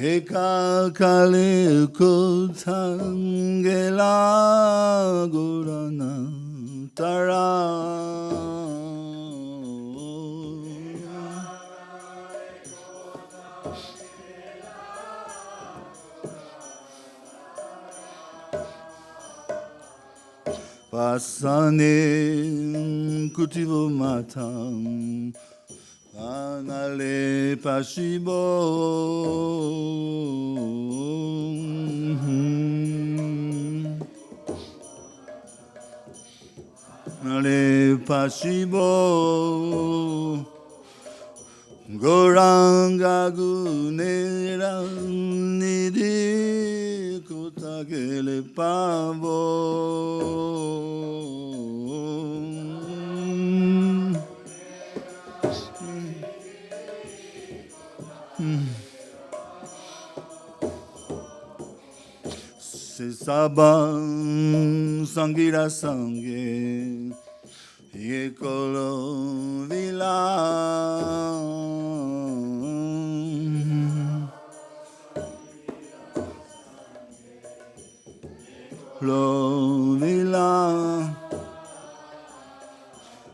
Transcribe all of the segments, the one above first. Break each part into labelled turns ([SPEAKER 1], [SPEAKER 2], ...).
[SPEAKER 1] Eka kale kutangela gurana tara. Pasane kutivo matam anale pasibo anale pasibo goranga gunera nidi kutagele pavo. Saban sangira sangue ye kolo vila lo vila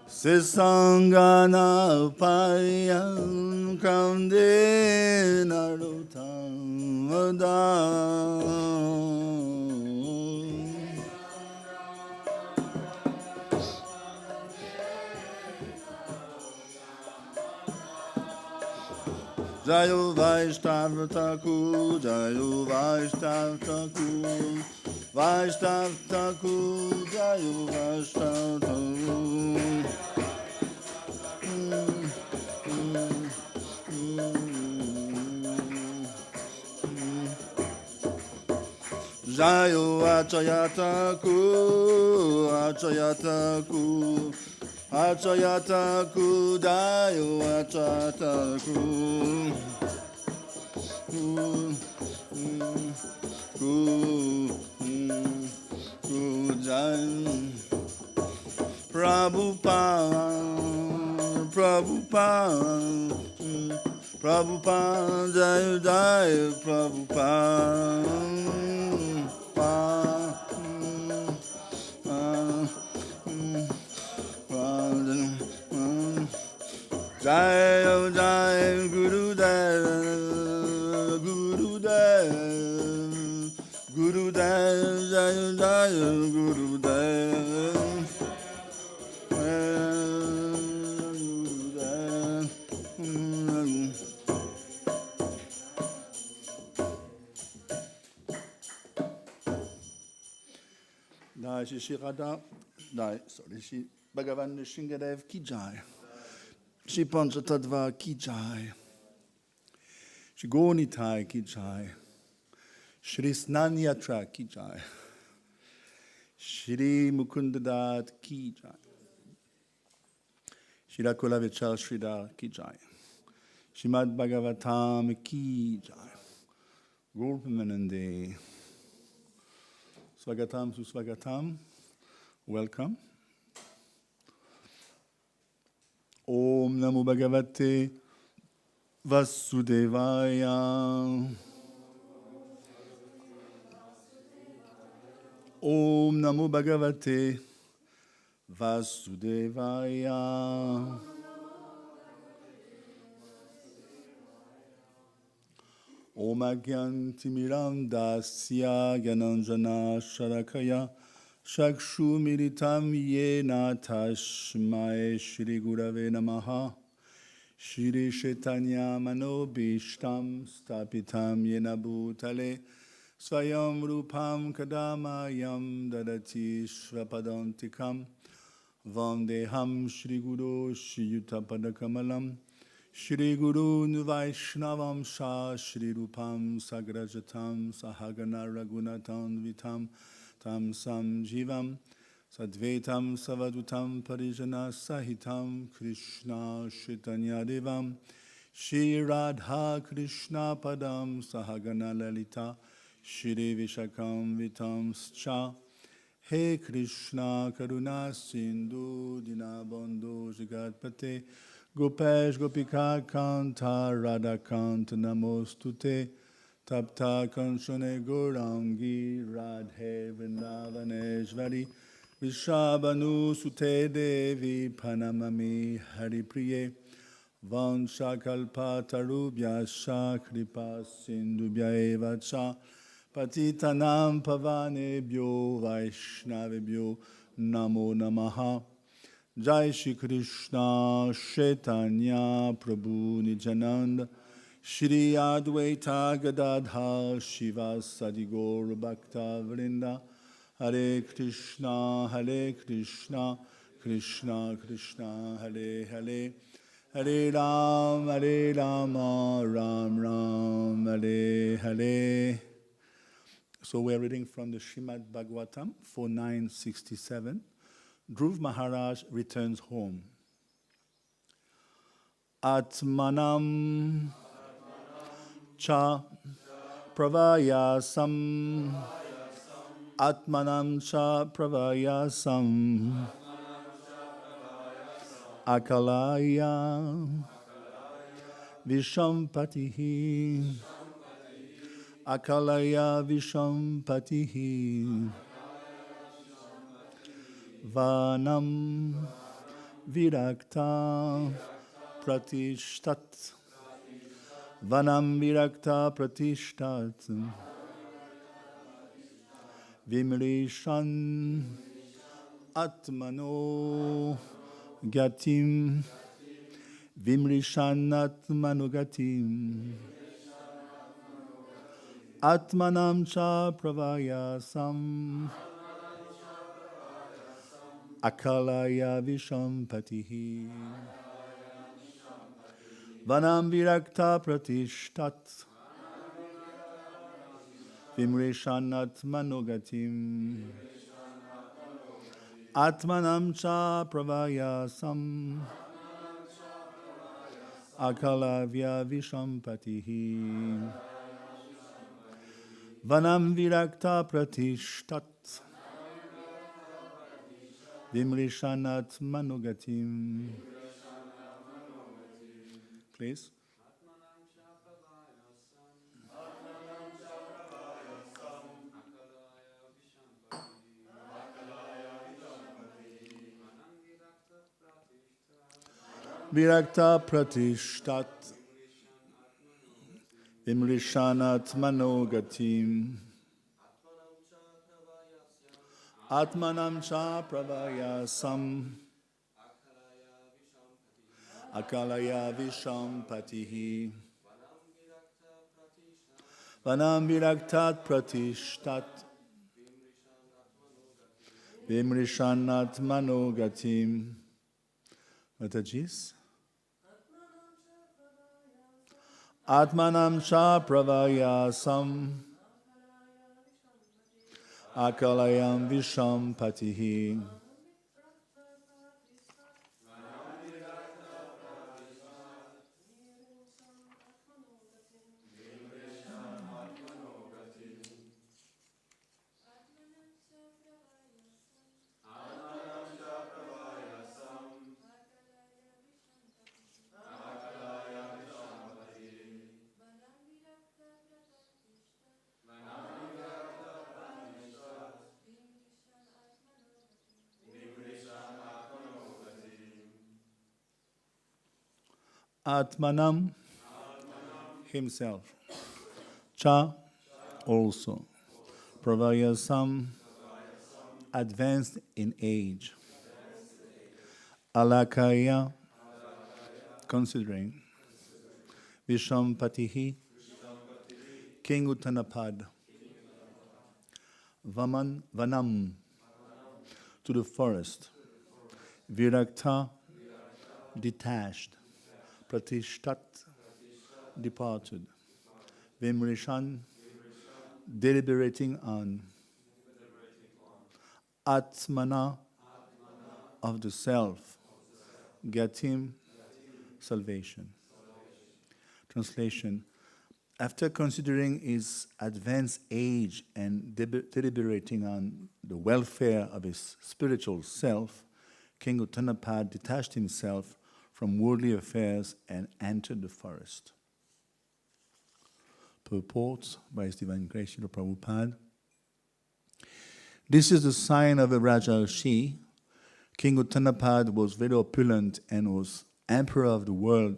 [SPEAKER 1] se sangana payan kande narutamada. Jayo Vaishnav Thakur, Jayo Vaishnav Thakur, Vaishnav Thakur, Jayo Vaishnav Thakur. Jayo Acharya Thakur, Acharya Thakur, Acharya Thakur, Jayo Acharya Thakur. Prabhupada, Prabhupada, Prabhupada, Jai Jai Prabhupada. Jai Jai Gurudev, Gurudev, Gurudev, Jai Jai Gurudev. Dai Shri Radha, Dai, sorry, Shri Bhagavan Shingadev Ki Jai. Shri Panchatattva Ki Jai, Shri Gonitai Ki Jai, Shri Snanyatra Ki Jai, Shri Mukundadat Ki Jai, Shri Rakula Vichal Sridhar Ki Jai, Srimad Bhagavatam Ki Jai, Gurpamanande, Swagatam Suswagatam, welcome. Om Namo Bhagavate Vasudevaya. Om Namo Bhagavate Vasudevaya. Om Agyantimiram Dasya Gyananjana Sharakaya Shakshu Militam Yena Tashmai Shri Gurave Namaha Shri Chaitanya Manobishtam Stapitam Yena Bhutale Swayam Rupam Kadamayam Dadati Shrapadantikam Vandeham Shri Guru Shri Yutapadakamalam Shri Guru Vaishnavam Sha Shri Rupam Sagrajatam Sahagana Ragunatam Vitam Tam Sam Jivam Sadvetam Savadutam Parijana Sahitam Krishna Chaitanya Devam Shri Radha Krishna Padam Sahagana Lalita Shri Vishakam Vitam Scha He Krishna Karuna Sindhu Dinabandhu Jagatpate Gopesh Gopika Kanta Radha Kanta Namostute Tapta Kanchane Gaurangi Radhe Vrindavaneshvari Vishabhanu Sute Devi Panamami Haripriye Vanshakalpa Tarubhyascha Kripa Sindhubhya eva cha Patitanam Pavanebhyo Vaishnavebhyo Namo Namaha. Jai Shri Krishna Chaitanya Prabhu Nityananda Shri Advaita Gadadhar Shiva Sadi Gaur Bhakta Vrinda Hare Krishna Krishna Krishna Hare Hare Hare Rama Ram Ram Hare Hare. So we're reading from the Srimad Bhagavatam 4967. Dhruv Maharaj returns home. Atmanam cha pravayasam. Atmanam cha pravayasam. Akalaya Vishampatihi. Akalaya Vishampatihi. Vanam Virakta Pratishtat. Vanam Virakta Pratishtat. Vimrishan Atmano Gatim. Vimrishan Atmano Gatim. Atmanam cha pravayasam. Akalaya Vishampatihi. Vanam Virakta Pratishtat. Vimreshanat Manogatim. Atmanam cha pravayasam. Akalavya Vishampatihi. Vanam Virakta Pratishtat. Vimrishanat Manogatim. Please. Virakta Pratishtat. Vimrishanat Manogatim. Atmanam cha pravayasam. Akalaya Vishampatihi. Vanam Viraktat Pratishtat. Vimrishanat Manogatim. Matajis. Atmanam cha pravayasam. Akalayam Vishampatihi. Atmanam, himself. Cha, also. Pravayasam, advanced in age. Alakaya, considering. Vishampatihi, King Uttanapad. Vanam, to the forest. Virakta, detached. Pratishtat, departed. Vimrishan, deliberating on. Atmana, of the self. Gatim, salvation. Translation. After considering his advanced age and deliberating on the welfare of his spiritual self, King Uttanapad detached himself from worldly affairs and entered the forest. purport by His Divine Grace, Srila Prabhupada. This is the sign of a Rajarshi. King Uttanapad was very opulent and was emperor of the world,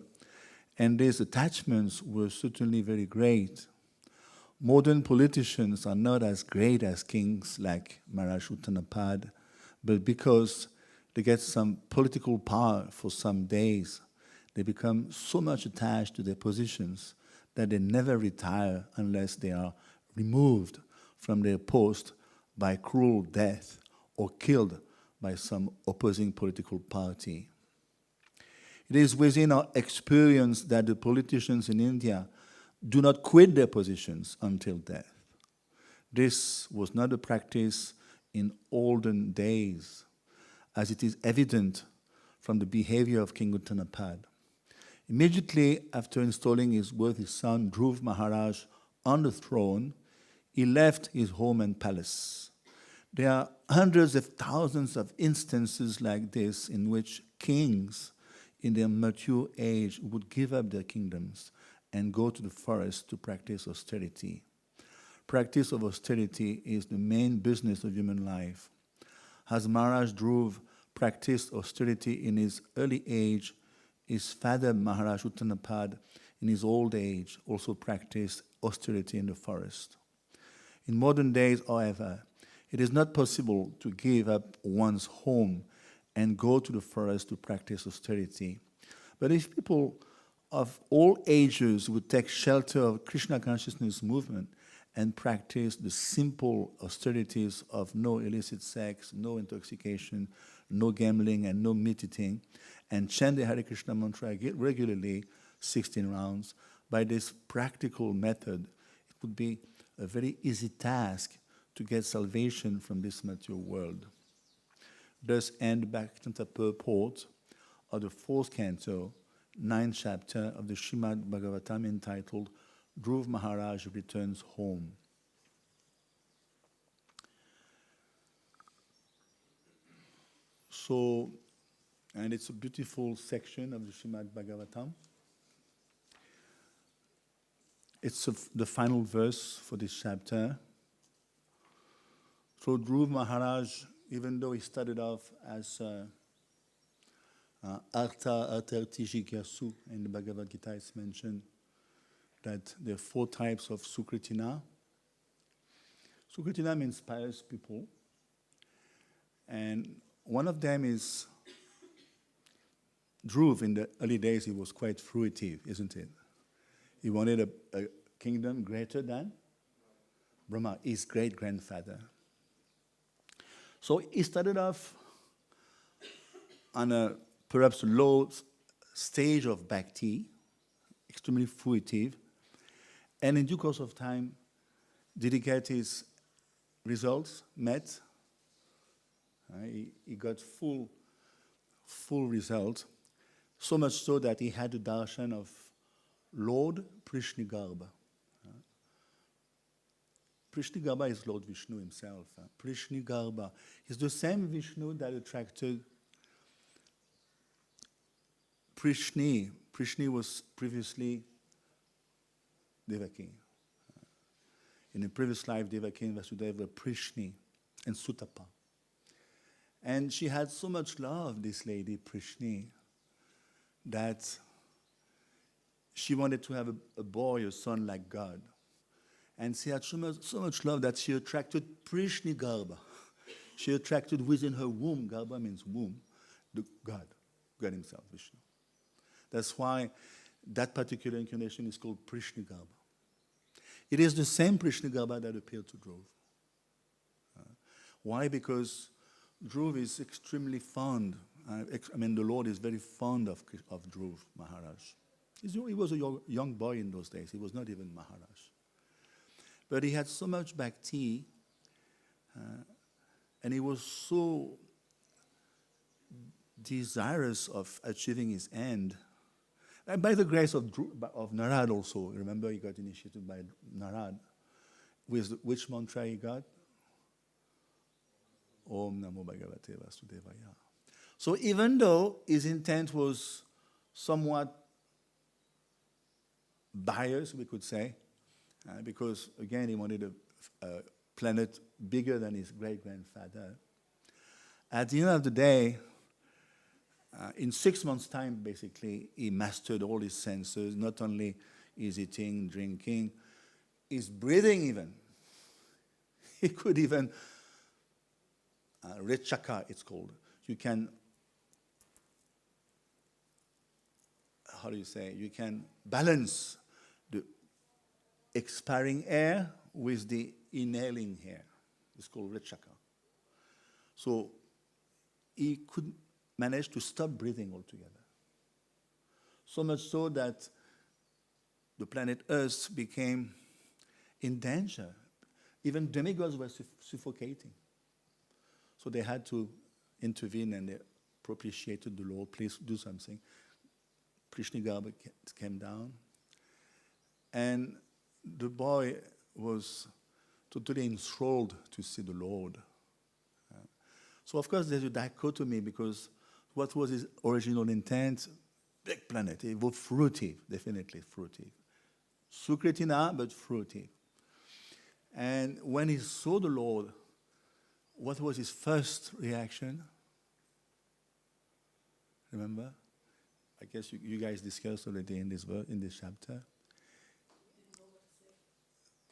[SPEAKER 1] and these attachments were certainly very great. Modern politicians are not as great as kings like Maharaj Uttanapad, but because they get some political power for some days, they become so much attached to their positions that they never retire unless they are removed from their post by cruel death or killed by some opposing political party. It is within our experience that the politicians in India do not quit their positions until death. This was not a practice in olden days, as it is evident from the behavior of King Uttanapad. Immediately after installing his worthy son, Dhruv Maharaj, on the throne, he left his home and palace. There are hundreds of thousands of instances like this in which kings in their mature age would give up their kingdoms and go to the forest to practice austerity. Practice of austerity is the main business of human life. As Maharaj Dhruv practiced austerity in his early age, his father Maharaj Uttanapad in his old age also practiced austerity in the forest. In modern days, however, it is not possible to give up one's home and go to the forest to practice austerity. But if people of all ages would take shelter of Krishna consciousness movement and practice the simple austerities of no illicit sex, no intoxication, no gambling, and no meat eating, and chant the Hare Krishna mantra regularly, 16 rounds, by this practical method, it would be a very easy task to get salvation from this material world. Thus end Bhakti purport of the fourth canto, 9th chapter of the Srimad Bhagavatam, entitled Dhruv Maharaj Returns Home. So, and it's a beautiful section of the Srimad Bhagavatam. It's the final verse for this chapter. So Dhruv Maharaj, even though he started off as Artha Jigyāsu, in the Bhagavad Gita it's mentioned that there are 4 types of Sukritina. Sukritina means pious people. And one of them is Dhruv. In the early days, he was quite fruitive, isn't it? He wanted a kingdom greater than Brahma, his great-grandfather. So he started off on a perhaps low stage of bhakti, extremely fruitive, and in due course of time, did he get his results met? He got full result, so much so that he had the darshan of Lord Prishnigarbha. Prishnigarbha is Lord Vishnu himself. Prishnigarbha is the same Vishnu that attracted Prishni. Prishni was previously Devaki. In a previous life, Devaki and Vasudeva were Prishni and Sutapa. And she had so much love, this lady, Prishni, that she wanted to have a boy, a son like God. And she had so much love that she attracted Prishni Garbha. She attracted within her womb, Garbha means womb, the God himself, Vishnu. That's why that particular incarnation is called Prishni Garbha. It is the same Prishni Garbha that appeared to Dhruv. Why? Because Dhruv is extremely fond. The Lord is very fond of Dhruv Maharaj. He was a young boy in those days. He was not even Maharaj. But he had so much bhakti, and he was so desirous of achieving his end. And by the grace of Narad also, remember he got initiated by Narad. With which mantra he got? Om Namo Bhagavate Vasudevaya. So even though his intent was somewhat biased, we could say, because, again, he wanted a planet bigger than his great-grandfather. At the end of the day, in 6 months' time, basically, he mastered all his senses, not only his eating, drinking, his breathing even. He could even, rechaka it's called. You can, how do you say, you can balance the expiring air with the inhaling air. It's called rechaka. So he could manage to stop breathing altogether. So much so that the planet Earth became in danger. Even demigods were suffocating. So they had to intervene and they propitiated the Lord, please do something. Prishnigarbha came down. And the boy was totally enthralled to see the Lord. So of course there's a dichotomy because what was his original intent? Big planet. It was fruitive, definitely fruitive. Sukritina, but fruitive. And when he saw the Lord, what was his first reaction? Remember? I guess you guys discussed already in this verse, in this chapter.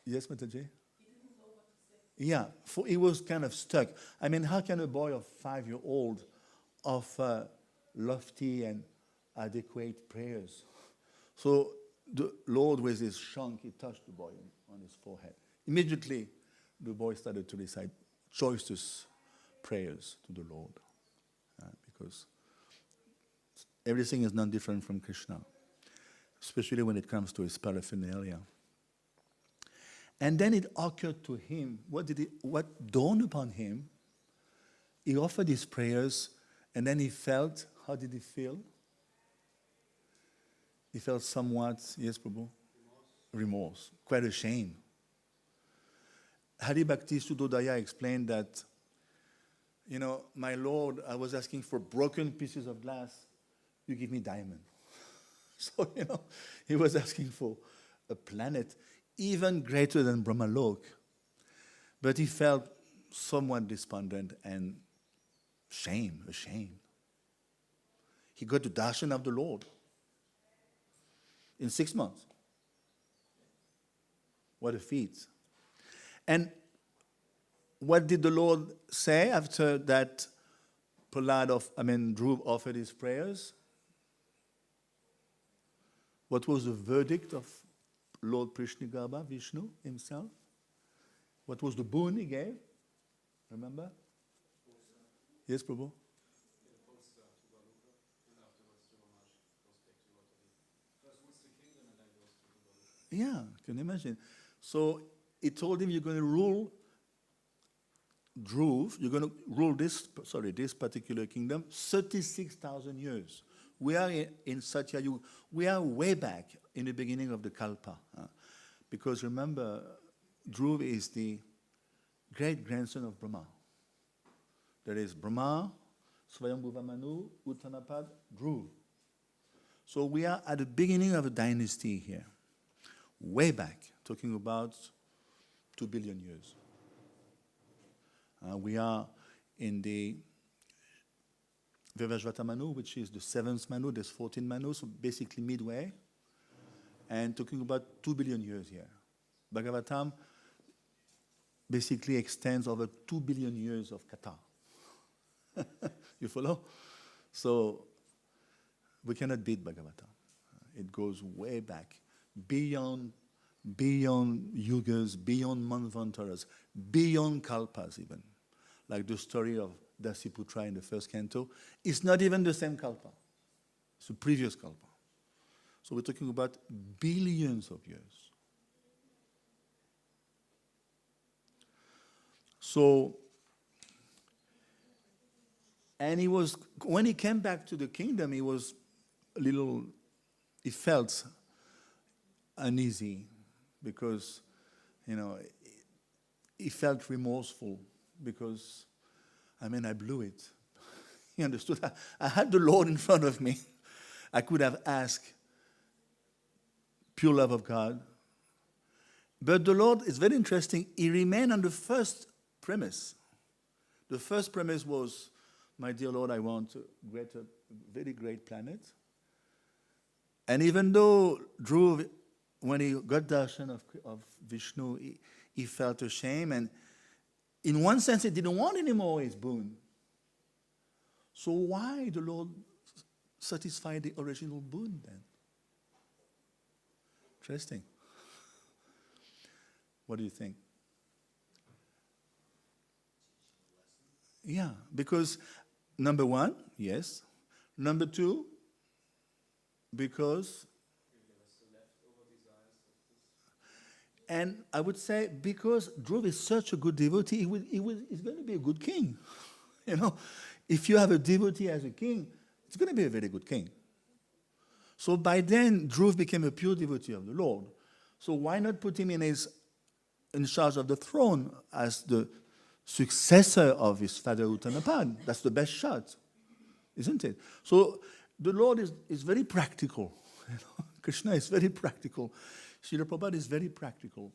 [SPEAKER 1] Yes, Mataji? He didn't know what to say. Yeah, for he was kind of stuck. I mean, how can a boy of 5-year-old offer lofty and adequate prayers? So the Lord, with his trunk, he touched the boy on his forehead. Immediately, the boy started to recite choicest prayers to the Lord, because everything is not different from Krishna, especially when it comes to his paraphernalia. And then it occurred to him, what dawned upon him, he offered his prayers, and then he felt, how did he feel? He felt somewhat, yes, Prabhu? Remorse, quite ashamed. Hari Bhakti Sudodaya explained that, my Lord, I was asking for broken pieces of glass, you give me diamond. So, he was asking for a planet even greater than Brahmalok. But he felt somewhat despondent and ashamed. He got the darshan of the Lord in 6 months. What a feat. And what did the Lord say after that Dhruv offered his prayers? What was the verdict of Lord Prishnigarbha, Vishnu himself? What was the boon he gave? Remember? Yes, Prabhu? Yeah, can you imagine? So he told him, you're going to rule Dhruv, you're going to rule this particular kingdom 36,000 years. We are in Satya Yuga. We are way back in the beginning of the Kalpa. Because remember, Dhruv is the great-grandson of Brahma. There is Brahma, Swayambhuva Manu, Uttanapad, Dhruv. So we are at the beginning of a dynasty here. Way back, talking about 2 billion years. We are in the Vivajvata Manu, which is the 7th Manu. There's 14 Manu, so basically midway. And talking about 2 billion years here. Bhagavatam basically extends over 2 billion years of Katha. You follow? So we cannot beat Bhagavatam. It goes way back, beyond yugas, beyond manvantaras, beyond kalpas even. Like the story of Dasiputra in the first canto. It's not even the same kalpa. It's the previous kalpa. So we're talking about billions of years. So, and when he came back to the kingdom, he felt uneasy because, he felt remorseful because, I blew it. He understood. I had the Lord in front of me. I could have asked pure love of God, But the Lord is very interesting. He remained on the first premise. The first premise was, my dear Lord, I want a very great planet. And even though Dhruv, when he got darshan of Vishnu, he felt ashamed. And in one sense, he didn't want anymore his boon. So why the Lord satisfied the original boon then? Interesting. What do you think? Yeah, because number one, yes. Number two, because, and I would say because Dhruv is such a good devotee, he's going to be a good king. You know, if you have a devotee as a king, it's going to be a very good king. So by then, Dhruv became a pure devotee of the Lord. So why not put him in charge of the throne as the successor of his father Uttanapad? That's the best shot, isn't it? So the Lord is very practical. You know? Krishna is very practical. Srila Prabhupada is very practical.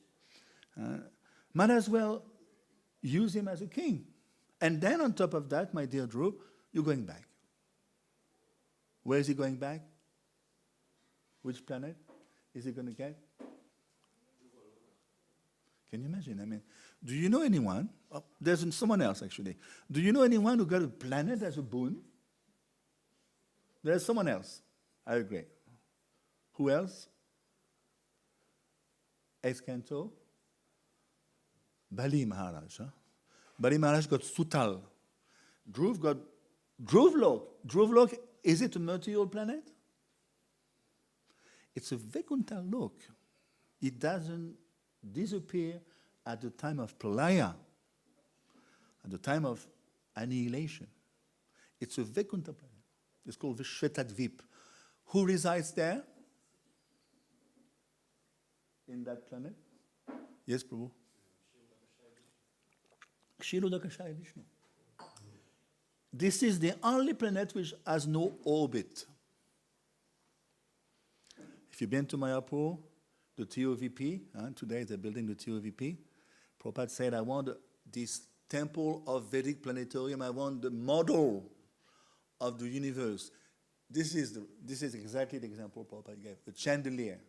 [SPEAKER 1] Might as well use him as a king. And then on top of that, my dear Dhruv, you're going back. Where is he going back? Which planet is he going to get? Can you imagine? I mean, do you know anyone? Oh, there's someone else, actually. Do you know anyone who got a planet as a boon? There's someone else. I agree. Who else? Ex-canto? Bali Maharaj. Huh? Bali Maharaj got Sutal. Dhruv got Dhruvlok. Dhruvlok, is it a material planet? It's a Vaikuntha lok. It doesn't disappear at the time of pralaya, at the time of annihilation. It's a Vaikuntha planet. It's called Vishvetadvip. Who resides there? In that planet? Yes, Prabhu? Kshirodakashaya Vishnu. This is the only planet which has no orbit. If you've been to Mayapur, the TOVP, today they're building the TOVP. Prabhupada said, I want this temple of Vedic planetarium, I want the model of the universe. This is exactly the example Prabhupada gave, the chandelier.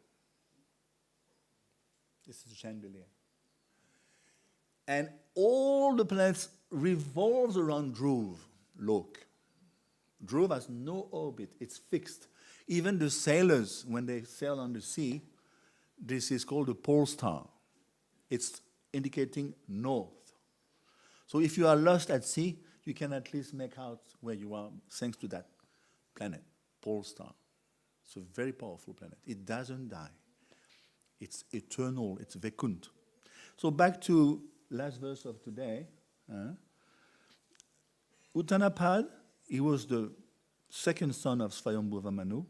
[SPEAKER 1] This is a chandelier. And all the planets revolves around Dhruv, Lok. Dhruv has no orbit, it's fixed. Even the sailors, when they sail on the sea, this is called the pole star. It's indicating north. So if you are lost at sea, you can at least make out where you are thanks to that planet, pole star. It's a very powerful planet. It doesn't die. It's eternal. It's Vaikunt. So back to last verse of today. Uttanapad, he was the second son of Svayambhuva Manu.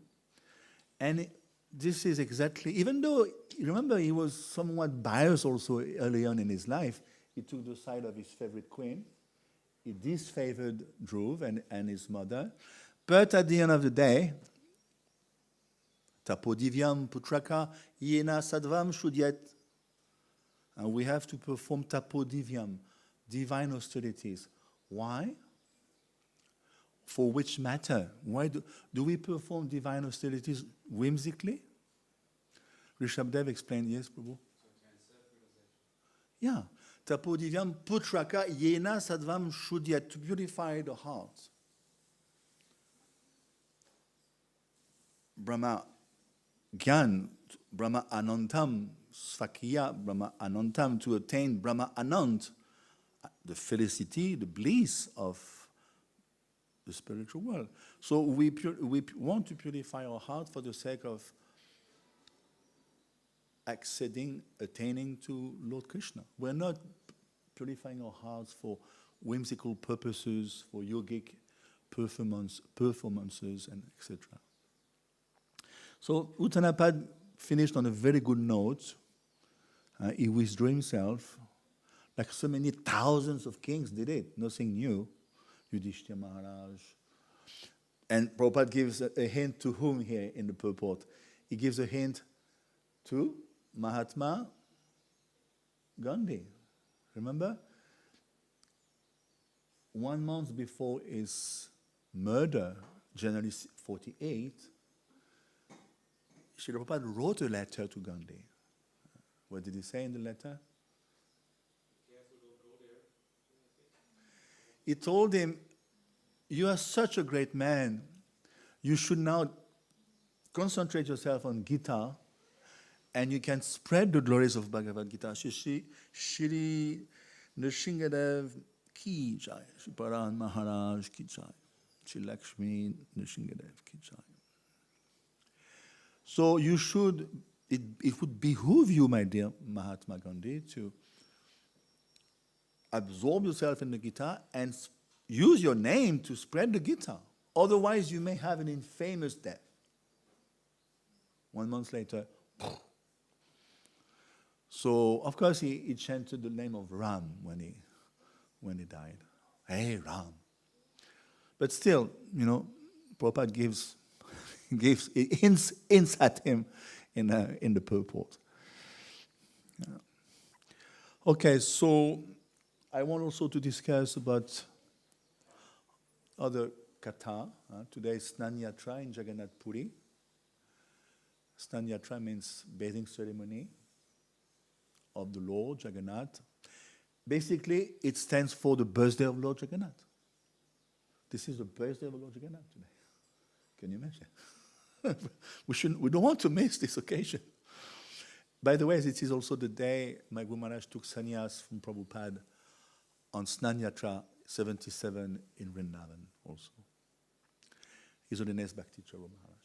[SPEAKER 1] And this is exactly, even though, remember, he was somewhat biased also early on in his life, he took the side of his favorite queen. He disfavored Dhruv and his mother. But at the end of the day, Tapodivyam putraka yena sadvam shudyat. And we have to perform tapodivyam, divine austerities. Why? For which matter? Why do we perform divine austerities whimsically? Rishabdev explained, yes, Prabhu? Yeah. Tapodivyam putraka yena sadvam shudyat, to purify the heart. Brahma Gyan, Brahma Anantam, Svakya, Brahma Anantam, to attain Brahma Anant, the felicity, the bliss of the spiritual world. So we want to purify our heart for the sake of attaining to Lord Krishna. We're not purifying our hearts for whimsical purposes, for yogic performances, and etc. So Uttanapad finished on a very good note. He withdrew himself, like so many thousands of kings did it, nothing new. Yudhishthira Maharaj. And Prabhupada gives a hint to whom here in the purport? He gives a hint to Mahatma Gandhi. Remember? 1 month before his murder, January 48, Srila Prabhupada wrote a letter to Gandhi. What did he say in the letter? He told him, you are such a great man, you should now concentrate yourself on Gita, and you can spread the glories of Bhagavad Gita. Shri Nrsingadev ki jai, Shri Paran Maharaj ki jai, Shri Lakshmi Nrsingadev ki jai. So you should, it would behoove you, my dear Mahatma Gandhi, to absorb yourself in the Gita and use your name to spread the Gita. Otherwise, you may have an infamous death. 1 month later, so of course he chanted the name of Ram when he died. Hey, Ram. But still, Prabhupada gives hints at him in the purport. Yeah. Okay, so I want also to discuss about other katha. Today is Snan Yatra in Jagannath Puri. Snan Yatra means bathing ceremony of the Lord Jagannath. Basically, it stands for the birthday of Lord Jagannath. This is the birthday of Lord Jagannath today. Can you imagine? We don't want to miss this occasion. By the way, this is also the day my Guru Maharaj took sannyas from Prabhupada on Snan Yatra 77 in Vrindavan also. His Holiness Bhakti Charu Maharaj.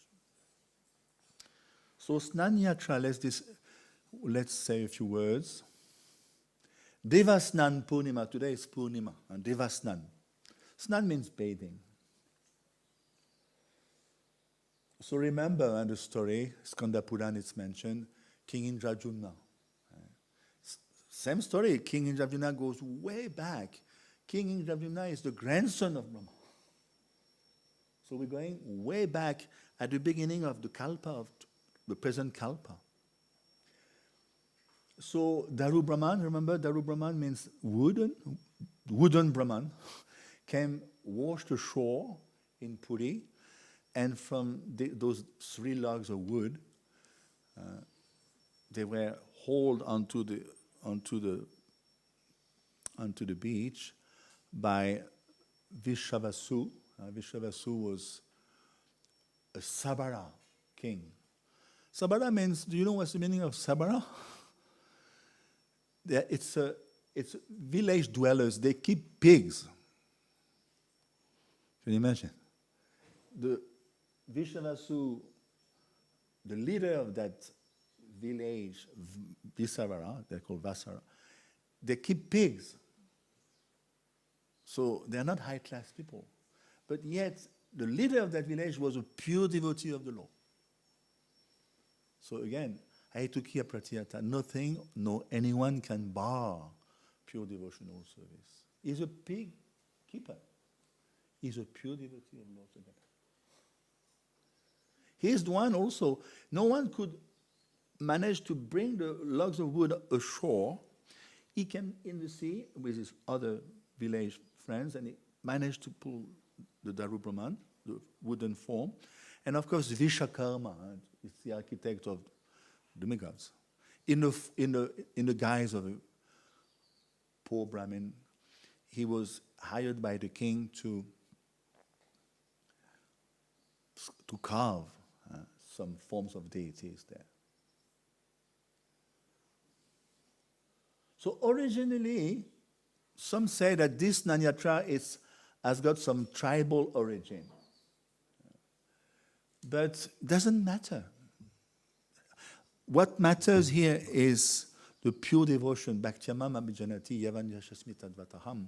[SPEAKER 1] So Snan Yatra, let's say a few words. Devasnan Purnima, today is Purnima, and Devasnan. Snan means bathing. So remember the story, Skanda Puran, it's mentioned, King Indrajumna. Same story, King Indrajumna goes way back. King Indrajumna is the grandson of Brahma. So we're going way back at the beginning of the Kalpa, of the present Kalpa. So Daru Brahman, remember Daru Brahman means wooden Brahman, came, washed ashore in Puri, and from those 3 logs of wood, they were hauled onto the beach by Vishavasu. Vishavasu was a Sabara king. Sabara means, do you know what's the meaning of Sabara? It's village dwellers. They keep pigs. Can you imagine? The Vishavasu, the leader of that village, Visavara, they're called Vasara, they keep pigs. So they're not high-class people. But yet, the leader of that village was a pure devotee of the Lord. So again, Aitukiya Pratyata, nothing, no anyone can bar pure devotional service. He's a pig keeper. He's a pure devotee of Lord Jagannath. He's the one also, no one could manage to bring the logs of wood ashore. He came in the sea with his other village friends, and he managed to pull the Daru Brahman, the wooden form. And of course, Vishakarma is the architect of demigods, in the guise of a poor Brahmin. He was hired by the king to carve some forms of deities there. So originally, some say that this Nanyatra has got some tribal origin. But it doesn't matter. What matters here is the pure devotion, Bhaktyamam Abhijanati Yavanyashasmi Tadvataham.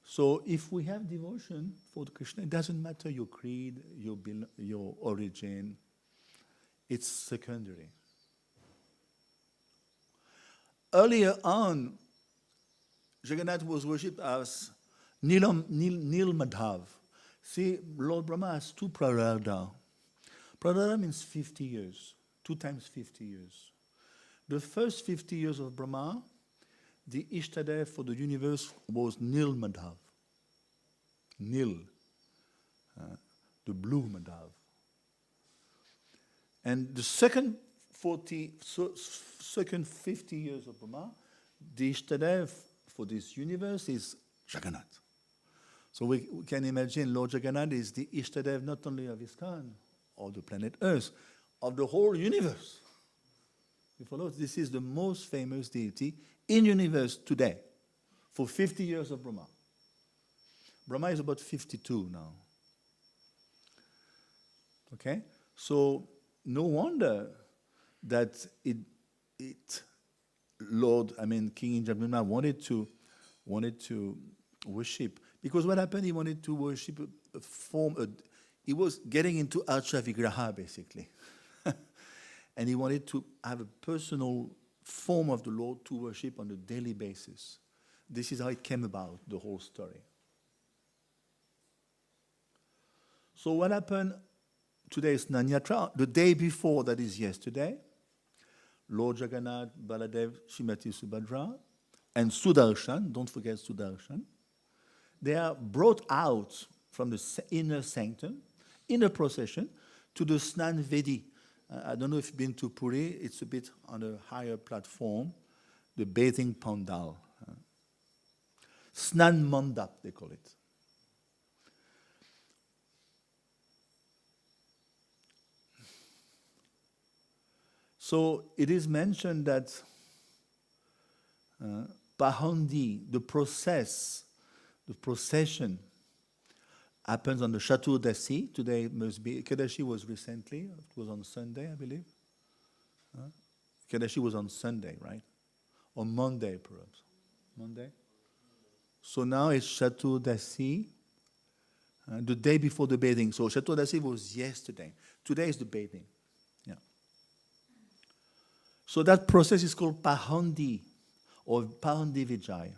[SPEAKER 1] So if we have devotion for Krishna, it doesn't matter your creed, your origin. It's secondary. Earlier on, Jagannath was worshipped as Nil Madhav. See, Lord Brahma has 2 prarada. Prarada means 50 years, 2 times 50 years. The first 50 years of Brahma, the Ishtadev for the universe was Nil Madhav. Nil, the blue Madhav. And the second 50 years of Brahma, the Ishtadev for this universe is Jagannath. So we can imagine Lord Jagannath is the Ishtadev not only of ISKCON, or the planet Earth, of the whole universe. You follow? This is the most famous deity in universe today, for 50 years of Brahma. Brahma is about 52 now. Okay? So no wonder that King Indradyumna wanted to worship. Because what happened, he wanted to worship a form, he was getting into Archa Vigraha, basically. And he wanted to have a personal form of the Lord to worship on a daily basis. This is how it came about, the whole story. So what happened, today is Nanyatra, the day before, that is yesterday, Lord Jagannath, Baladev, Srimati Subhadra, and Sudarshan, don't forget Sudarshan, they are brought out from the inner sanctum, in a procession, to the Snan Vedi. I don't know if you've been to Puri, it's a bit on a higher platform, the bathing pandal. Snan Mandap, they call it. So it is mentioned that Pahandi, the procession, happens on the Chaturdasi. Today it must be, Ekadashi was recently, it was on Sunday, I believe. Ekadashi was on Sunday, right? Or Monday, perhaps. Monday? So now it's Chaturdasi, the day before the bathing. So Chaturdasi was yesterday. Today is the bathing. Yeah. So that process is called Pahandi, or Pahandi Vijay.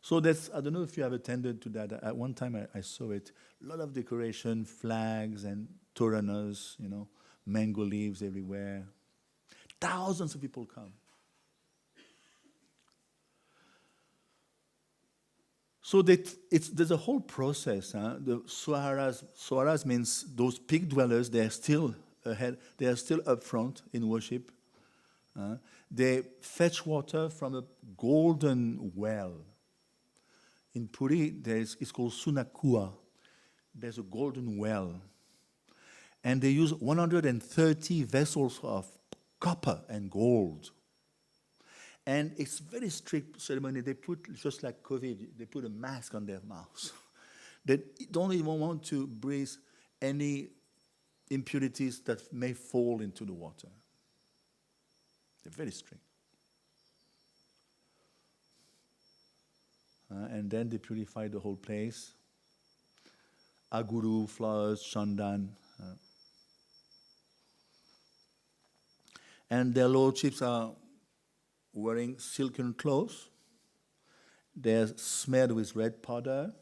[SPEAKER 1] So that's, I don't know if you have attended to that. At one time I saw it. A lot of decoration, flags and toranas, mango leaves everywhere. Thousands of people come. So there's a whole process. The Swaras means those pig dwellers, they are still ahead, they are still up front in worship. They fetch water from a golden well. In Puri, it's called Sunakua. There's a golden well. And they use 130 vessels of copper and gold. And it's very strict ceremony. They put, just like COVID, they put a mask on their mouths. They don't even want to breathe any impurities that may fall into the water. They're very strict. And then they purify the whole place. Aguru, flowers, chandan. And their lordships are wearing silken clothes. They're smeared with red powder.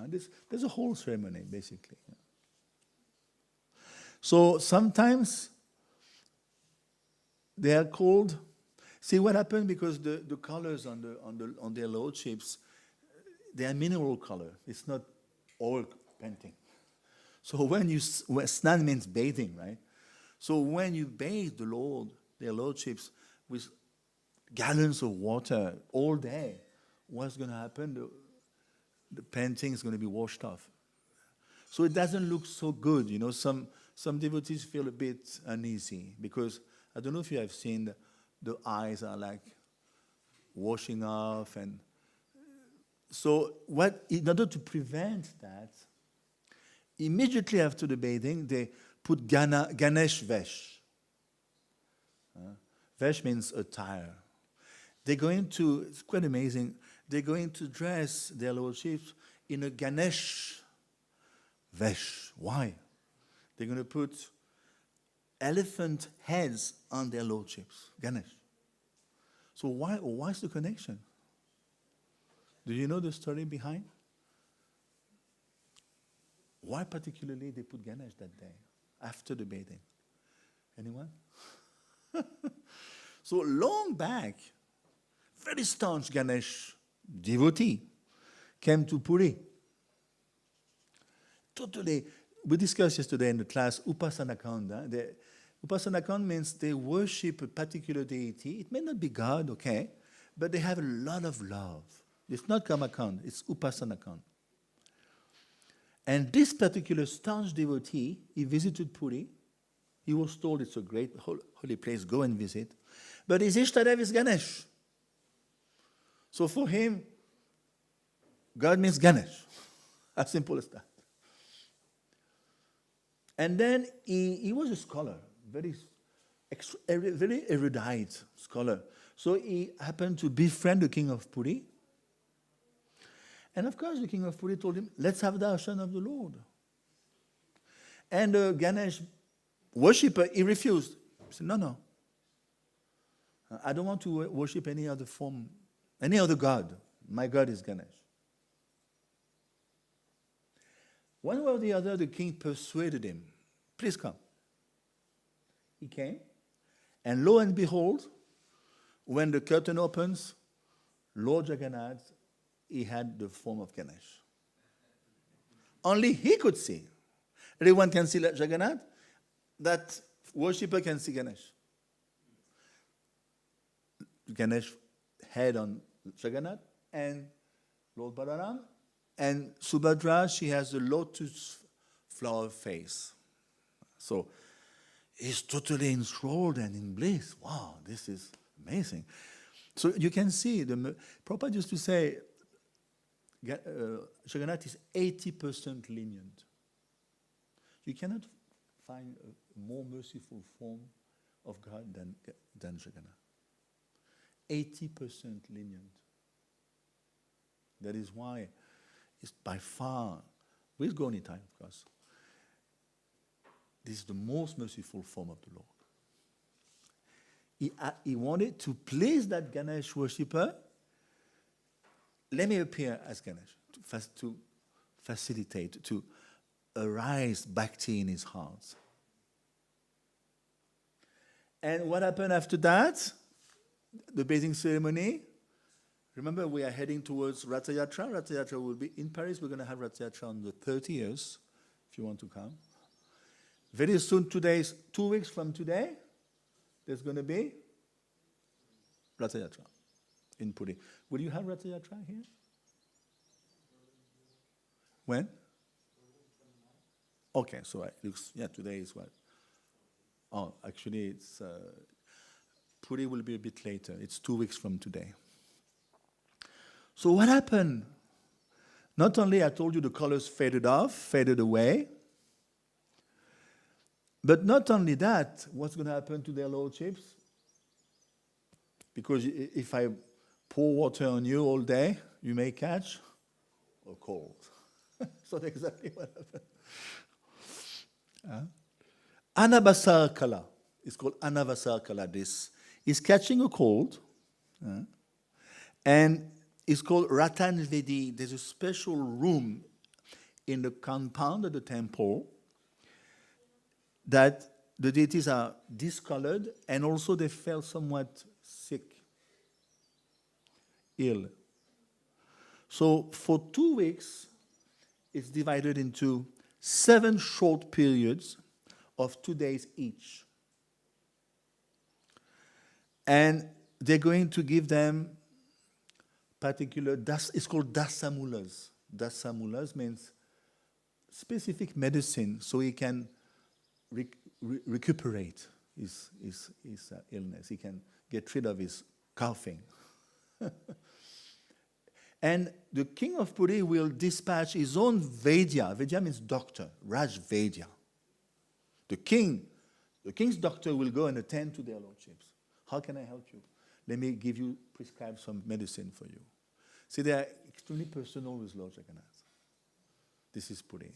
[SPEAKER 1] There's a whole ceremony, basically. So sometimes they are called. See what happened, because the colors on their lordships, they are mineral color. It's not oil painting. So when snan means bathing, right? So when you bathe the Lord, their lordships, with gallons of water all day, what's going to happen? The painting is going to be washed off. So it doesn't look so good. Some devotees feel a bit uneasy, because I don't know if you have seen the eyes are like washing off. And so in order to prevent that, immediately after the bathing, they put Ganesh Vesh. Vesh means attire. They're going to, it's quite amazing, they're going to dress their lordships in a Ganesh Vesh. Why? They're going to put elephant heads on their lordships, Ganesh. So why's the connection? Do you know the story behind? Why particularly they put Ganesh that day, after the bathing? Anyone? So long back, very staunch Ganesh devotee came to Puri. Totally, we discussed yesterday in the class Upasana Kanda. Upasana Kanda means they worship a particular deity. It may not be God, okay, but they have a lot of love. It's not Kamakand, it's Upasana Kanda. And this particular staunch devotee, he visited Puri. He was told it's a great holy place, go and visit. But his Ishtadev is Ganesh. So for him, God means Ganesh. As simple as that. And then he was a scholar, very erudite scholar. So he happened to befriend the king of Puri. And of course, the king of Puri told him, let's have the darshan of the Lord. And the Ganesh worshipper, he refused. He said, no. I don't want to worship any other form, any other god. My God is Ganesh. One way or the other, the king persuaded him. Please come. He came. And lo and behold, when the curtain opens, Lord Jagannath, he had the form of Ganesh. Only he could see. Everyone can see Jagannath. That worshipper can see Ganesh. Ganesh head on Jagannath and Lord Balaram. And Subhadra, she has a lotus flower face. So he's totally enthralled and in bliss. Wow, this is amazing. So you can see, Prabhupada used to say, Jagannath is 80% lenient. You cannot find a more merciful form of God than Jagannath. 80% lenient. That is why it's by far, with Gaunitai, of course, this is the most merciful form of the Lord. He wanted to please that Ganesh worshipper. Let me appear as Ganesh to facilitate, to arise bhakti in his heart. And what happened after that? The bathing ceremony. Remember, we are heading towards Ratha Yatra. Ratha Yatra will be in Paris. We're going to have Ratha Yatra on the 30th, if you want to come. Very soon, 2 weeks from today, there's going to be Ratha Yatra in Puri. Will you have Ratha Yatra here? When? Okay, so it looks, today is what? Oh, actually, it's Puri will be a bit later. It's 2 weeks from today. So what happened? Not only I told you the colors faded off, faded away, but not only that, what's going to happen to their lordships? Because if I pour water on you all day, you may catch a cold. So that's exactly what happened. Anavasar Kala. It's called Anavasar Kala. This is catching a cold. And it's called Ratan Vedi. There's a special room in the compound of the temple that the deities are discolored and also they felt somewhat sick, ill. So for 2 weeks, it's divided into 7 short periods of 2 days each. And they're going to give them particular, it's called dasamulas. Dasamulas means specific medicine so he can recuperate his illness. He can get rid of his coughing. And the king of Puri will dispatch his own Vaidya. Vaidya means doctor, Raj Vaidya. The king's doctor will go and attend to their lordships. How can I help you? Let me prescribe some medicine for you. See, they are extremely personal with Lord Jagannath. This is Puri.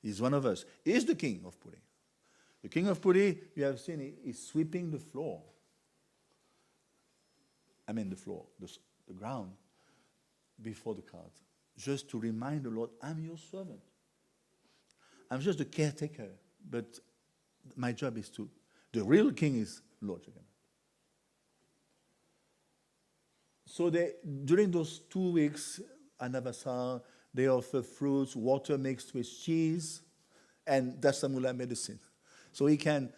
[SPEAKER 1] He's one of us. He is the king of Puri. The king of Puri, you have seen, is sweeping the floor. I mean the floor, the ground, before the cart, just to remind the Lord, I'm your servant. I'm just the caretaker, but my job is to The real king is Lord Jagannath. So during those 2 weeks, Anavasar, they offer fruits, water mixed with cheese, and Dasamula medicine. So he can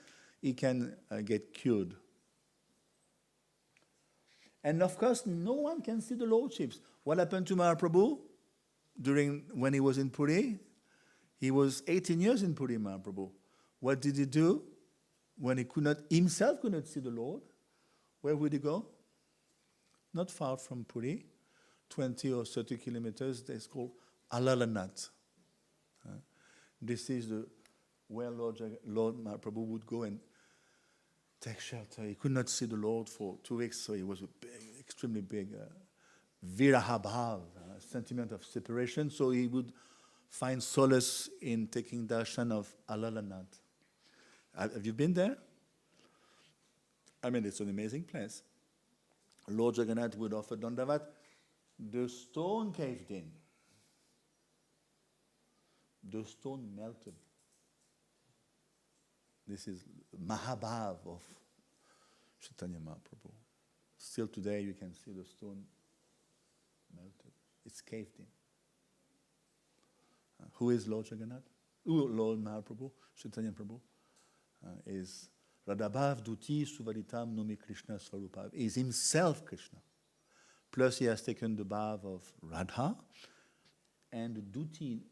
[SPEAKER 1] get cured. And of course, no one can see the lordships. What happened to Mahaprabhu when he was in Puri? He was 18 years in Puri, Mahaprabhu. What did he do when he himself could not see the Lord? Where would he go? Not far from Puri, 20 or 30 kilometers. It's called Alalanath. This is where Lord Mahaprabhu would go and take shelter. He could not see the Lord for 2 weeks, so it was a big, extremely big virahabhav, sentiment of separation. So he would find solace in taking darshan of Alalanath. Have you been there? I mean, it's an amazing place. Lord Jagannath would offer Dandavat. The stone caved in. The stone melted. This is Mahabhav of Chaitanya Mahaprabhu. Still today you can see the stone melted. It's caved in. Who is Lord Jagannath? Lord Mahaprabhu, Chaitanya Prabhu, is Radhabhav Duti Suvaritam Nomi Krishna Swarupa. Is himself Krishna. Plus he has taken the bhav of Radha and the duty,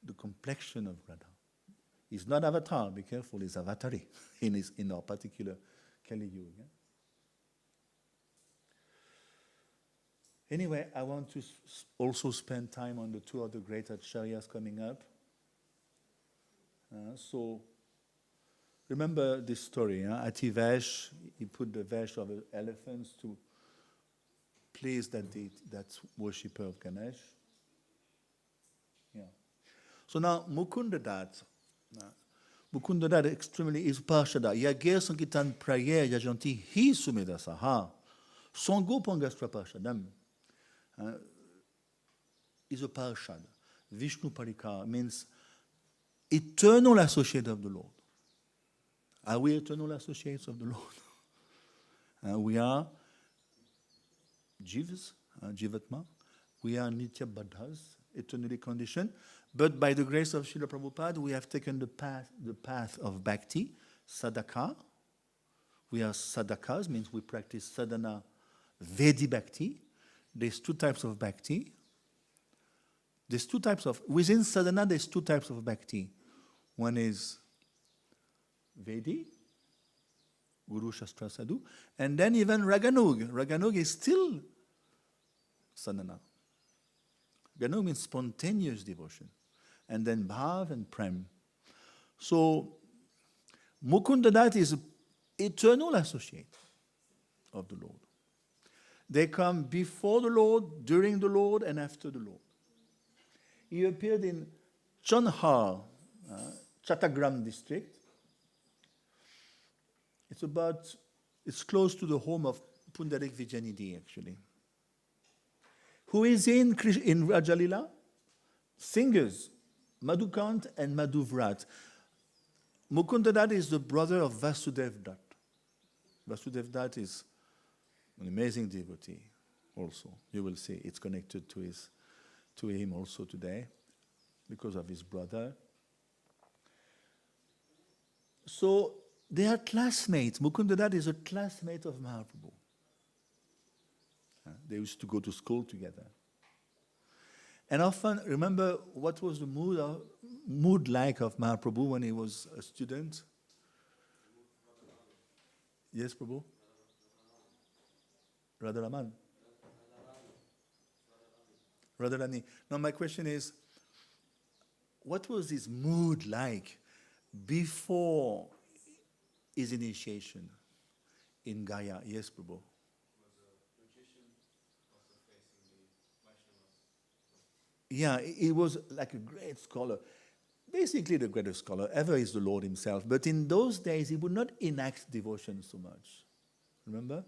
[SPEAKER 1] the complexion of Radha. He's not avatar, be careful, he's avatari in our particular Kali Yuga. Anyway, I want to also spend time on the two other great acharyas coming up. So, remember this story, Ativesh, he put the vesh of elephants to please that worshipper of Ganesh. Yeah. So now, Mukundadat extremely is Parshada. Yagir Sankitan Prayer Yajanti Hi Sumeda Saha. Songo Pangastra Parshadam is a Parshad. Vishnu Parika means eternal associate of the Lord. Are we eternal associates of the Lord? We are Jivas, Jivatma. We are Nitya Baddhas, eternally conditioned. But by the grace of Srila Prabhupada, we have taken the path of bhakti, sadhaka. We are sadhakas, means we practice sadhana, Vedi bhakti. There's two types of bhakti. Within sadhana, there's two types of bhakti. One is Vedi, Guru Shastra Sadhu, and then even Raganug. Raganug is still sadhana. Raganug means spontaneous devotion. And then Bhav and Prem. So, Mukundadat is an eternal associate of the Lord. They come before the Lord, during the Lord, and after the Lord. He appeared in Chanhar, Chattagram district. It's close to the home of Pundarik Vijayanidhi, actually. Who is in Rajalila? Singers, Madhukant and Madhuvrat. Mukundadat is the brother of Vasudev Dutt. Vasudev Dutt is an amazing devotee also. You will see it's connected to him also today because of his brother. So they are classmates. Mukundadat is a classmate of Mahaprabhu. They used to go to school together. And often, remember, what was the mood like of Mahaprabhu when he was a student? Yes, Prabhu? Radharaman. Radharani. Now my question is, what was his mood like before his initiation in Gaya? Yes, Prabhu? Yeah, he was like a great scholar. Basically, the greatest scholar ever is the Lord himself. But in those days, he would not enact devotion so much. Remember?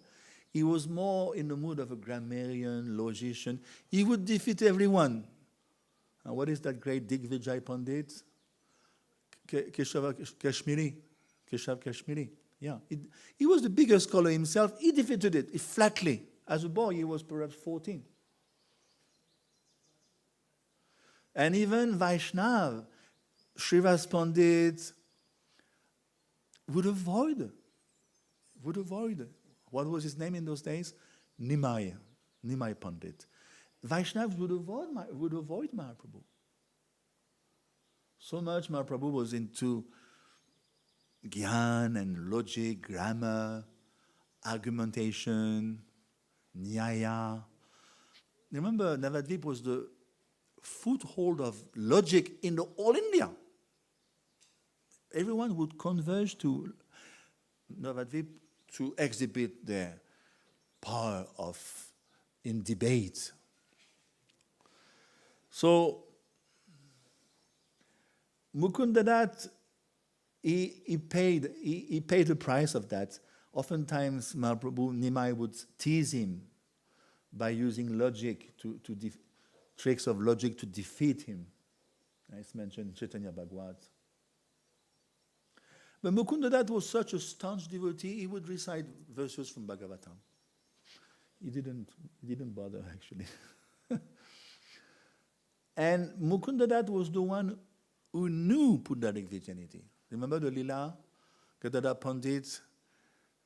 [SPEAKER 1] He was more in the mood of a grammarian, logician. He would defeat everyone. And what is that great Digvijay Pandit? Keshav Kashmiri. Yeah. He was the biggest scholar himself. He defeated it flatly. As a boy, he was perhaps 14. And even Vaishnav, Srivas Pandit, would avoid. What was his name in those days? Nimai Pandit. Vaishnavas would avoid Mahaprabhu. So much Mahaprabhu was into Gyan and logic, grammar, argumentation, Nyaya. Remember, Navadvip was the foothold of logic in the all India. Everyone would converge to Navadvip to exhibit their power in debate. So Mukundadat, he paid the price of that. Oftentimes, Mahaprabhu Nimai would tease him by using logic tricks of logic to defeat him. It's mentioned in Chaitanya Bhagavat. But Mukundadat was such a staunch devotee, he would recite verses from Bhagavatam. He didn't bother, actually. And Mukundadat was the one who knew Pundarik virginity. Remember the Lila? Gadadhar Pandit.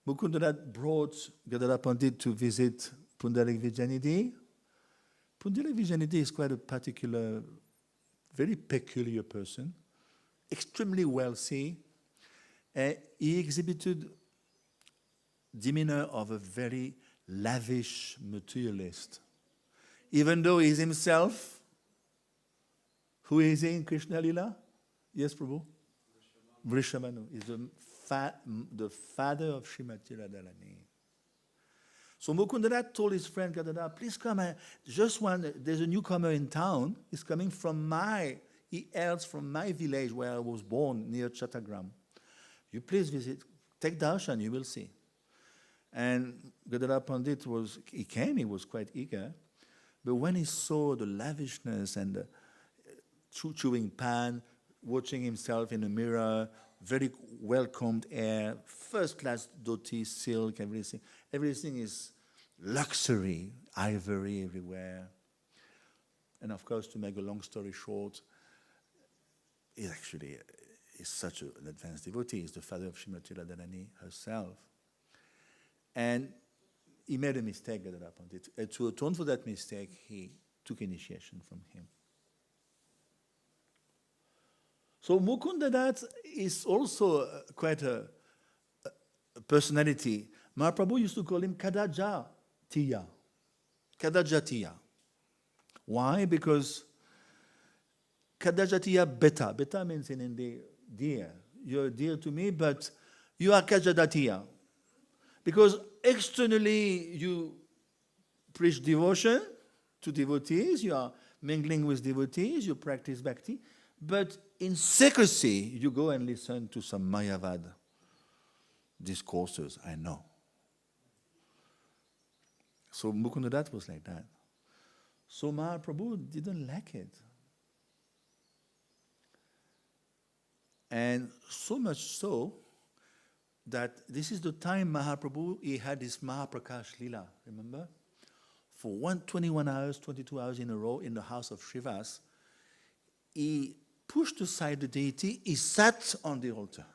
[SPEAKER 1] Mukundadat brought Gadadhar Pandit to visit Pundarik virginity. Pundarik virginity is quite a particular, very peculiar person, extremely wealthy. He exhibited demeanor of a very lavish materialist. Even though he's himself, who is he in Krishna Lila? Yes, Prabhu? Vrishabhanu is the father of Srimati Radharani. So Mukundadat told his friend Gadadhar, please come, there's a newcomer in town. He's coming he hails from my village where I was born, near Chattagram. You please visit, take darshan, you will see. And Gadadhar Pandit he was quite eager. But when he saw the lavishness and the chewing pan, watching himself in a mirror, very well-combed hair, first-class dhoti, silk, everything. Everything is luxury, ivory everywhere. And of course, to make a long story short, he actually is such an advanced devotee. He's the father of Srimati Radharani herself. And he made a mistake, Gadadhar Pandit. And to atone for that mistake, he took initiation from him. So Mukundadat is also quite a personality. Mahaprabhu used to call him Kadajatiya. Kadajatiya. Why? Because Kadajatiya beta. Beta means in Hindi, dear. You're dear to me, but you are Kadajatiya. Because externally you preach devotion to devotees, you are mingling with devotees, you practice bhakti, but in secrecy you go and listen to some Mayavad discourses, I know. So Mukundadat was like that. So Mahaprabhu didn't like it. And so much so that this is the time Mahaprabhu, he had his Mahaprakash Lila, remember? For 21 hours, 22 hours in a row in the house of Srivas, he pushed aside the deity, he sat on the altar.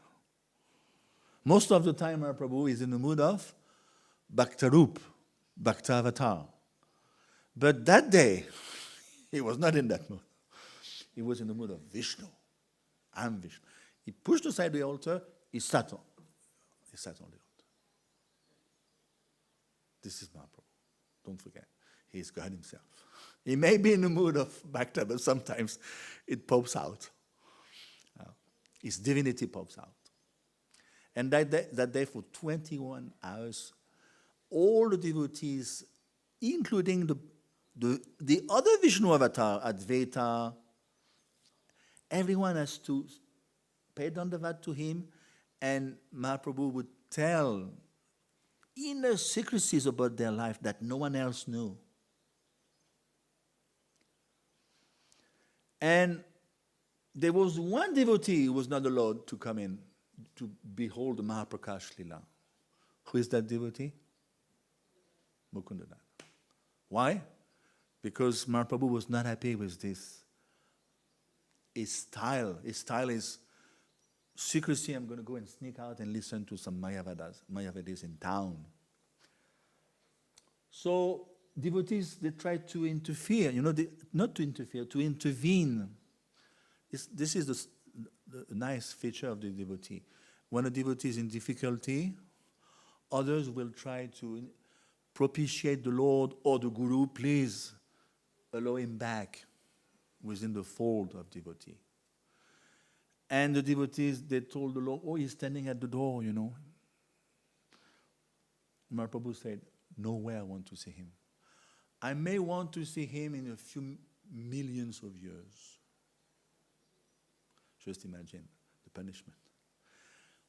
[SPEAKER 1] Most of the time Mahaprabhu is in the mood of Bhaktarup, Bhaktavatar. But that day, he was not in that mood. He was in the mood of Vishnu. I'm Vishnu. He pushed aside the altar, he sat on the altar. This is Mahaprabhu. Don't forget. He is God himself. He may be in the mood of Bhakta, but sometimes it pops out. His divinity pops out. And that day for 21 hours, all the devotees, including the other Vishnu avatar, Advaita, everyone has to pay dandavat to him, and Mahaprabhu would tell inner secrecies about their life that no one else knew. And there was one devotee who was not allowed to come in to behold the Mahaprakash Lila. Who is that devotee? Mukundadat. Why? Because Mahaprabhu was not happy with this. His style is secrecy. I'm going to go and sneak out and listen to some Mayavadis in town. So devotees, they try to interfere, not to interfere, to intervene. This is the nice feature of the devotee. When a devotee is in difficulty, others will try to propitiate the Lord or the Guru. Please allow him back within the fold of devotee. And the devotees, they told the Lord, he's standing at the door, Mahaprabhu said, nowhere I want to see him. I may want to see him in a few millions of years. Just imagine the punishment.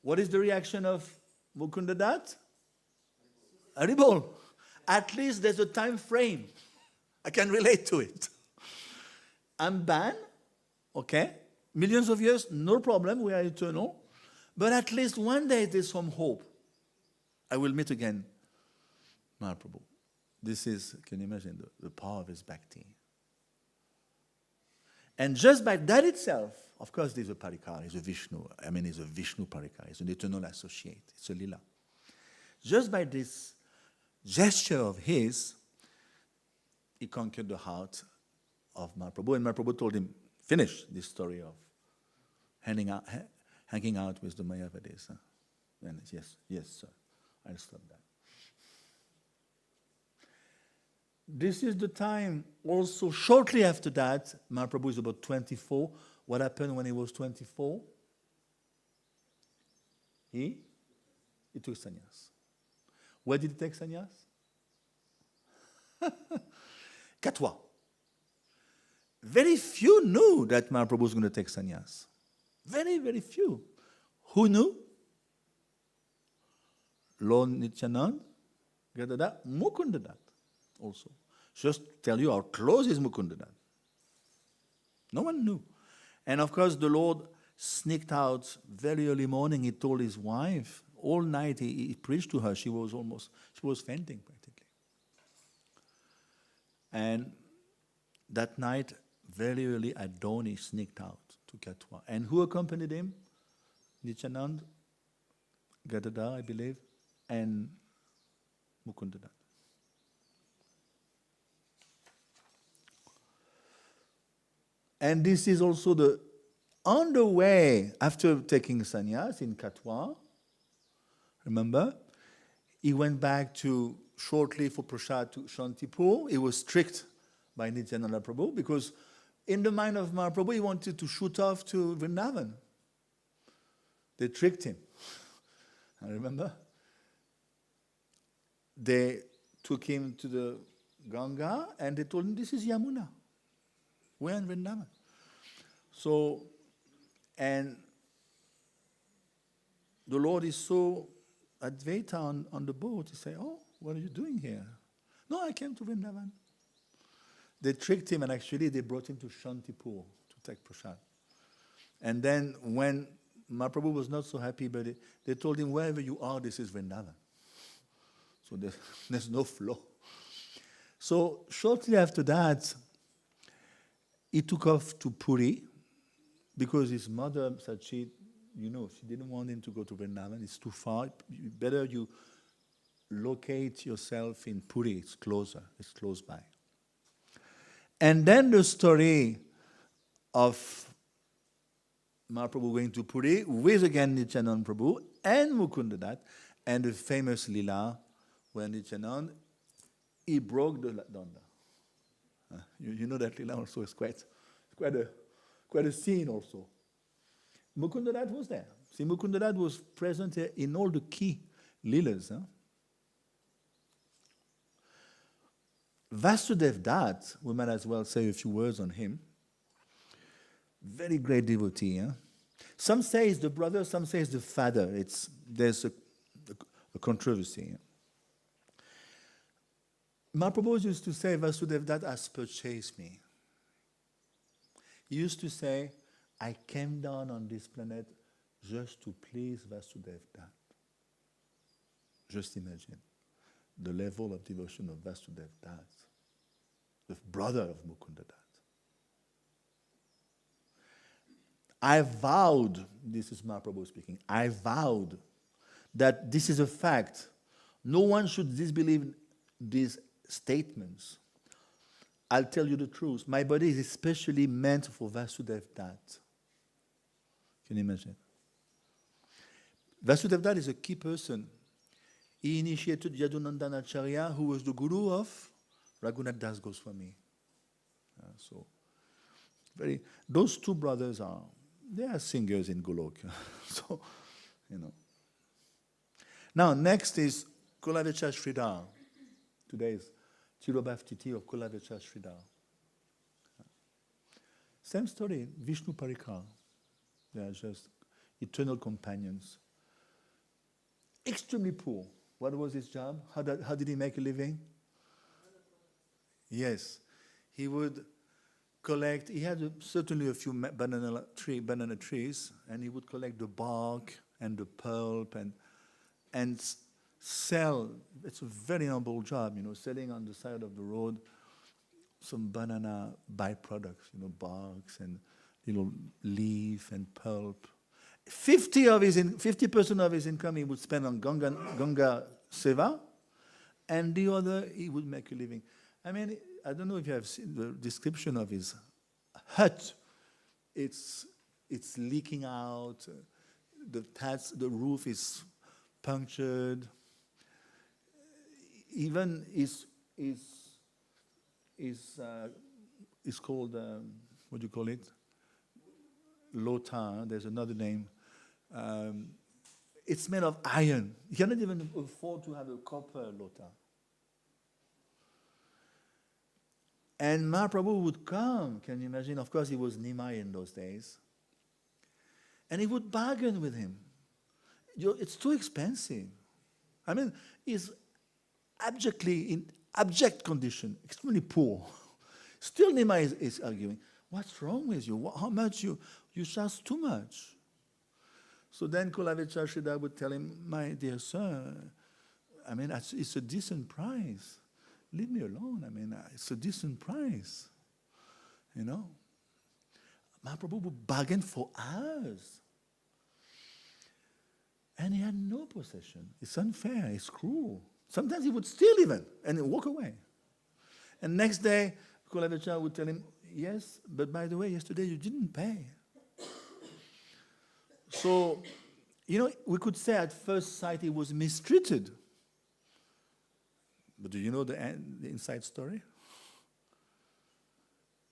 [SPEAKER 1] What is the reaction of Mukundadat? Haribol. At least there's a time frame. I can relate to it. I'm banned, okay? Millions of years, no problem, we are eternal. But at least one day there's some hope. I will meet again Mahaprabhu. This is, can you imagine, the power of his bhakti. And just by that itself, of course there's a parikar, he's a Vishnu. He's a Vishnu parikar, he's an eternal associate, it's a lila. Just by this gesture of his, he conquered the heart of Mahaprabhu. And Mahaprabhu told him, finish this story of hanging out with the Mayavadis. And yes, sir, I'll stop that. This is the time, also shortly after that, Mahaprabhu is about 24. What happened when he was 24? He took sannyas. Where did he take sannyas? Katwa. Very few knew that Mahaprabhu was going to take sannyas. Very, very few. Who knew? Lord Nityanand, Gadada, Mukundadat also. Just tell you how close is Mukundadat. No one knew. And of course the Lord sneaked out very early morning. He told his wife, all night he preached to her. She was fainting practically. And that night, very early at dawn, he sneaked out to Katwa. And who accompanied him? Nityanand, Gadadhar, I believe, and Mukundadat. And this is also on the way, after taking sannyas in Katwa, remember, he went back shortly for Prasad to Shantipur. He was tricked by Nityananda Prabhu because in the mind of Mahaprabhu, he wanted to shoot off to Vrindavan. They tricked him. I remember. They took him to the Ganga and they told him, this is Yamuna. We're in Vrindavan. So, and the Lord is so Advaita on the boat. He said, what are you doing here? No, I came to Vrindavan. They tricked him and actually they brought him to Shantipur to take prasad. And then when Mahaprabhu was not so happy, but they told him, wherever you are, this is Vrindavan. So there's no flow. So shortly after that, he took off to Puri because his mother said she didn't want him to go to Vrindavan. It's too far. Better you locate yourself in Puri. It's closer. It's close by. And then the story of Mahaprabhu going to Puri with again Nityanand Prabhu and Mukundadat, and the famous Lila where Nityanand, he broke the danda. You know that Lila also is quite a scene also. Mukundadat was there. See, Mukundadat was present in all the key Lilas. Vasudev Dat, we might as well say a few words on him. Very great devotee. Some say it's the brother, some say it's the father. There's a controversy. Mahaprabhu used to say, Vasudev Dat has purchased me. He used to say, I came down on this planet just to please Vasudev Dat. Just imagine the level of devotion of Vasudev Dat, the brother of Mukunda Dat. I vowed, this is Mahaprabhu speaking, I vowed that this is a fact. No one should disbelieve these statements. I'll tell you the truth. My body is especially meant for Vasudev Dat. Can you imagine? Vasudev Dat is a key person. He initiated Yadunandana Acharya, who was the guru of Raghunath Das Goswami. Those two brothers they are singers in Golok. So, you know. Now, next is Kulavecha Sridhar. Today is Tirobhav of Kulavecha Sridhar. Same story, Vishnu Parikar. They are just eternal companions. Extremely poor. What was his job? How did he make a living? Yes. He would collect, he had certainly a few banana trees, and he would collect the bark and the pulp and sell. It's a very humble job, selling on the side of the road some banana byproducts, barks and little leaf and pulp. 50% of his income he would spend on Ganga Seva, and the other he would make a living. I mean, I don't know if you have seen the description of his hut. It's leaking out. The roof is punctured. Even is called what do you call it? Lota. There's another name. It's made of iron. You cannot even afford to have a copper lota. And Mahaprabhu would come, can you imagine? Of course, he was Nimai in those days. And he would bargain with him. It's too expensive. I mean, he's in abject condition, extremely poor. Still Nimai is arguing, what's wrong with you? How much you charge too much? So then Kulavecha Sridhar would tell him, my dear sir, I mean, it's a decent price. Leave me alone. I mean, it's a decent price. Mahaprabhu would bargain for hours. And he had no possession. It's unfair. It's cruel. Sometimes he would steal even and walk away. And next day, Kulavecha would tell him, yes, but by the way, yesterday you didn't pay. So, we could say at first sight he was mistreated. But do you know the inside story?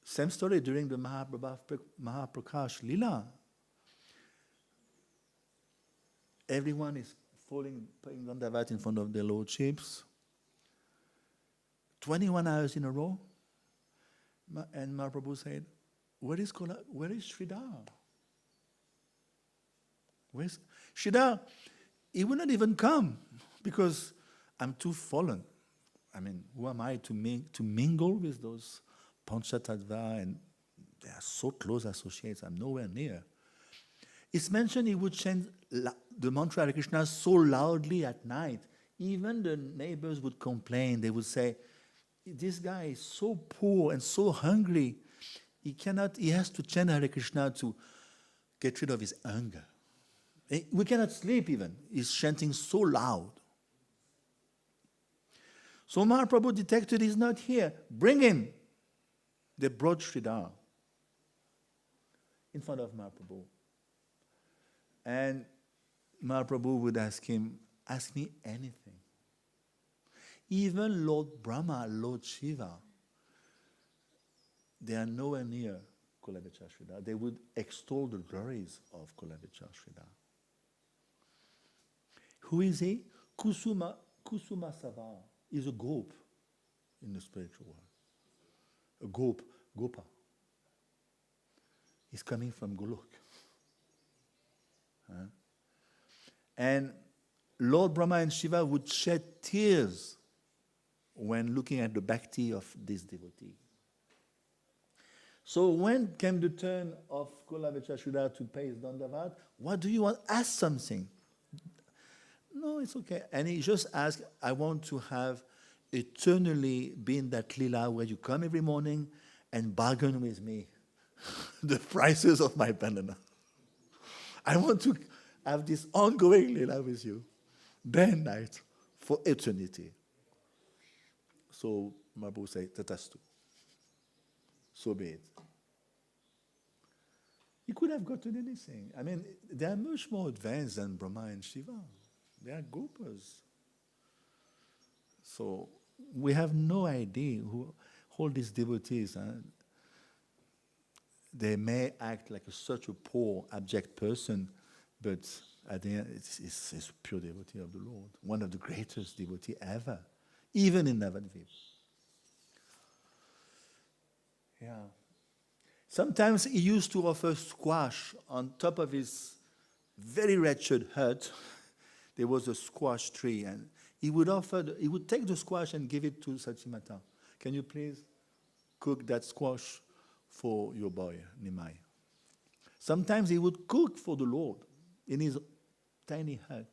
[SPEAKER 1] Same story during the Mahaprakash Lila. Everyone is putting Dandavat in front of their lordships. 21 hours in a row. And Mahaprabhu said, where is Sridhar? Where's Sridhar? He would not even come because I'm too fallen. I mean, who am I to mingle with those Panchatattva, and they are so close associates, I'm nowhere near. It's mentioned he would chant the mantra Hare Krishna so loudly at night, even the neighbors would complain. They would say, this guy is so poor and so hungry, he has to chant Hare Krishna to get rid of his hunger. We cannot sleep even. He's chanting so loud. So Mahaprabhu detected he's not here. Bring him. They brought Sridhar in front of Mahaprabhu. And Mahaprabhu would ask him, ask me anything. Even Lord Brahma, Lord Shiva, they are nowhere near Kulavecha Sridhar. They would extol the glories of Kulavecha Sridhar. Who is he? Kusuma Sava. Is a gop in the spiritual world. A gopa. He's coming from Golok. And Lord Brahma and Shiva would shed tears when looking at the bhakti of this devotee. So when came the turn of Kulavecha Sridhar to pay his Dandavat, what do you want? Ask something. No, it's okay. And he just asked, I want to have eternally be in that lila where you come every morning and bargain with me the prices of my banana. I want to have this ongoing lila with you, day and night, for eternity. So Prabhu said, Tatastu. So be it. He could have gotten anything. I mean, they are much more advanced than Brahma and Shiva. They are gopas. So we have no idea who all these devotees. They may act like such a poor, abject person, but at the end, it's a pure devotee of the Lord. One of the greatest devotees ever, even in Navadvip. Yeah. Sometimes he used to offer squash on top of his very wretched hut. There was a squash tree, and he would take the squash and give it to Sachimata. Can you please cook that squash for your boy, Nimai? Sometimes he would cook for the Lord in his tiny hut.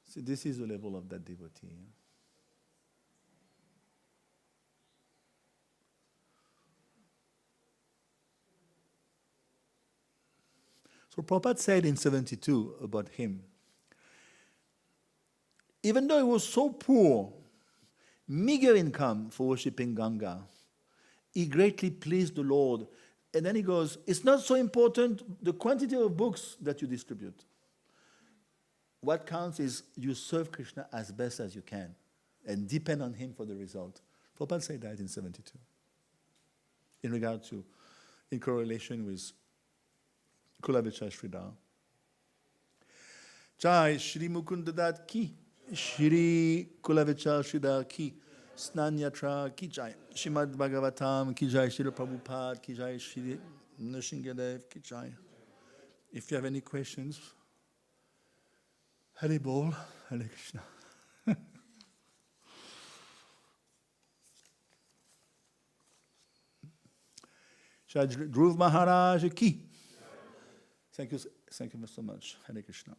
[SPEAKER 1] See, this is the level of that devotee. So Prabhupada said in 72 about him, even though he was so poor, meager income for worshipping Ganga, he greatly pleased the Lord. And then he goes, it's not so important the quantity of books that you distribute. What counts is you serve Krishna as best as you can and depend on him for the result. Prabhupada said that in 72. In correlation with Kulavecha Sridhar. Jai Shri Mukundadat ki, Shri Kulavecha Sridhar ki, Snanyatra ki jai, Srimad Bhagavatam ki jai, Shri Prabhupada ki jai, Shri Nrsingadev ki jai. If you have any questions, Hare Bol, Hare Krishna. Shri Dhruv Maharaj ki. Thank you so much. Hare Krishna.